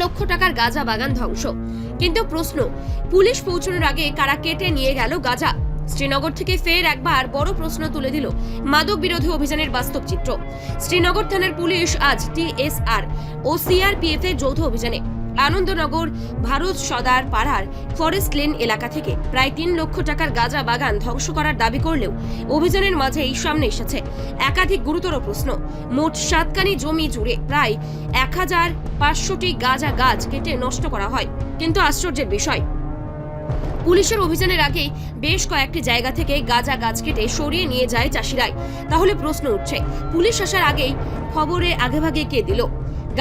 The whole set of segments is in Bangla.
লক্ষ টাকার গাঁজা বাগান ধ্বংস। কিন্তু প্রশ্ন, পুলিশ পৌঁছানোর আগে কারা কেটে নিয়ে গেল গাঁজা? শ্রীনগর থেকে ফের একবার বড় প্রশ্ন তুলে দিল মাদক বিরোধী অভিযানের বাস্তব চিত্র। শ্রীনগর থানার পুলিশ আজ টিএসআর ও সিআরপিএফ এর যৌথ অভিযানে আনন্দনগর ভারত সদার পাড়ার ফরেস্ট লেন এলাকা থেকে প্রায় ৩ লক্ষ টাকার গাঁজা বাগান ধ্বংস করার দাবি করলেও অভিযানের মাঝেই সামনে এসেছে একাধিক গুরুতর প্রশ্ন। মোট 7 জমি জুড়ে প্রায় 1500টি গাঁজা গাছ কেটে নষ্ট করা হয়। কিন্তু আশ্চর্যের বিষয়, পুলিশের অভিযানের আগেই বেশ কয়েকটি জায়গা থেকে গাঁজা গাছ কেটে সরিয়ে নিয়ে যায় চাষিরাই। তাহলে প্রশ্ন উঠছে, পুলিশ আসার আগেই খবরে আগেভাগে কে দিল?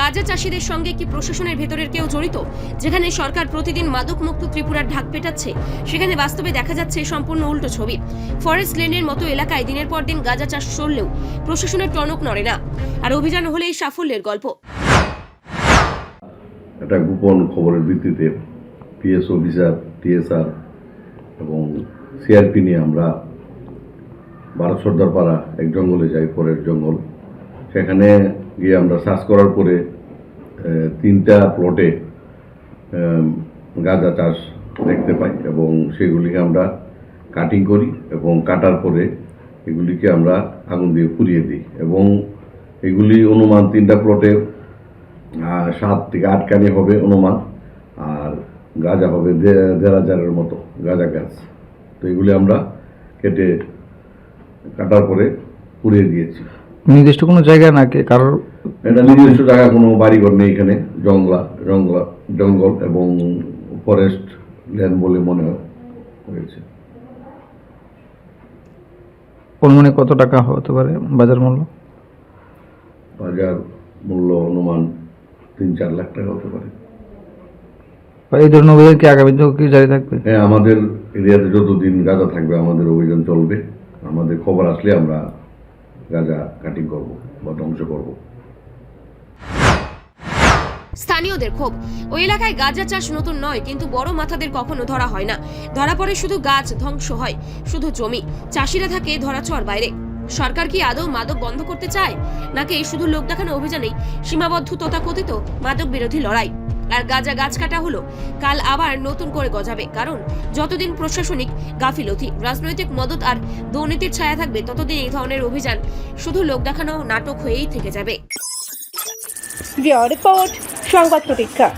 গাঁজা চাষিদের সঙ্গে কি প্রশাসনের ভেতরের কেউ জড়িত? যেখানে সরকার প্রতিদিন মাদক মুক্ত ত্রিপুরার ঢাক পেটাচ্ছে, সেখানে বাস্তবে দেখা যাচ্ছে সম্পূর্ণ উল্টো ছবি। ফরেস্ট লেনের মতো এলাকায় দিনের পর দিন গাঁজা চাষ চললেও প্রশাসনের টনক নড়ে না, আর অভিযান হলেই সাফল্যের গল্প। একটা গোপন খবরের ভিত্তিতে পিএস অফিসার, টিএসআর এবং সিআরপি নিয়ে আমরা ভারত সর্দার পাড়া এক জঙ্গলে যাই, পরের জঙ্গল। সেখানে গিয়ে আমরা সার্চ করার পরে 3টা প্লটে গাঁজা চাষ দেখতে পাই এবং সেগুলিকে আমরা কাটিং করি এবং কাটার পরে এগুলিকে আমরা আগুন দিয়ে পুড়িয়ে দিই এবং এগুলি অনুমান 3টা প্লটে 7 থেকে 8 কানি হবে অনুমান, আর গাঁজা হবে 1500-এর মতো গাঁজা গাছ। তো এগুলি আমরা কেটে কাটার পরে পুড়িয়ে দিয়েছি। নির্দিষ্ট কোনো জায়গা নাকি কারোর? এটা নির্দিষ্ট জায়গা, কোনো বাড়িঘর নেই এখানে, জঙ্গল এবং ফরেস্ট ল্যান্ড বলে মনে হয়েছে। অনুমানে কত টাকা হতে পারে বাজার মূল্য? বাজার মূল্য অনুমান 3-4 লাখ টাকা হতে পারে। এই ধরনের অভিযান কি আগামী দিনেও কি জারি থাকবে? হ্যাঁ, আমাদের এরিয়াতে যতদিন গাঁজা থাকবে আমাদের অভিযান চলবে। আমাদের খবর আসলে আমরা গাঁজা কাটিং করব বা ধ্বংস করব। স্থানীয়দের ক্ষোভ, ওই এলাকায় গাঁজা চাষ নতুন নয়, কিন্তু বড় মাথাদের কখনো ধরা হয় না। ধরা পড়ে শুধু গাছ, ধ্বংস হয় শুধু জমি, চাষিরা থাকে ধরাছোঁয়ার বাইরে। সরকার কি আদৌ মাদক বন্ধ করতে চায়, নাকি শুধু লোক দেখানো অভিযানেই সীমাবদ্ধ তথাকথিত মাদক বিরোধী লড়াই? আর গাঁজা গাছ কাটা হলো, কাল আবার নতুন করে গজাবে। কারণ যতদিন প্রশাসনিক গাফিলতি, রাজনৈতিক মদত আর দুর্নীতির ছায়া থাকবে, ততদিন এই ধরনের অভিযান শুধু লোক দেখানো নাটক হয়েই থেকে যাবে। রিপোর্ট সংবাদ প্রতীক্ষা।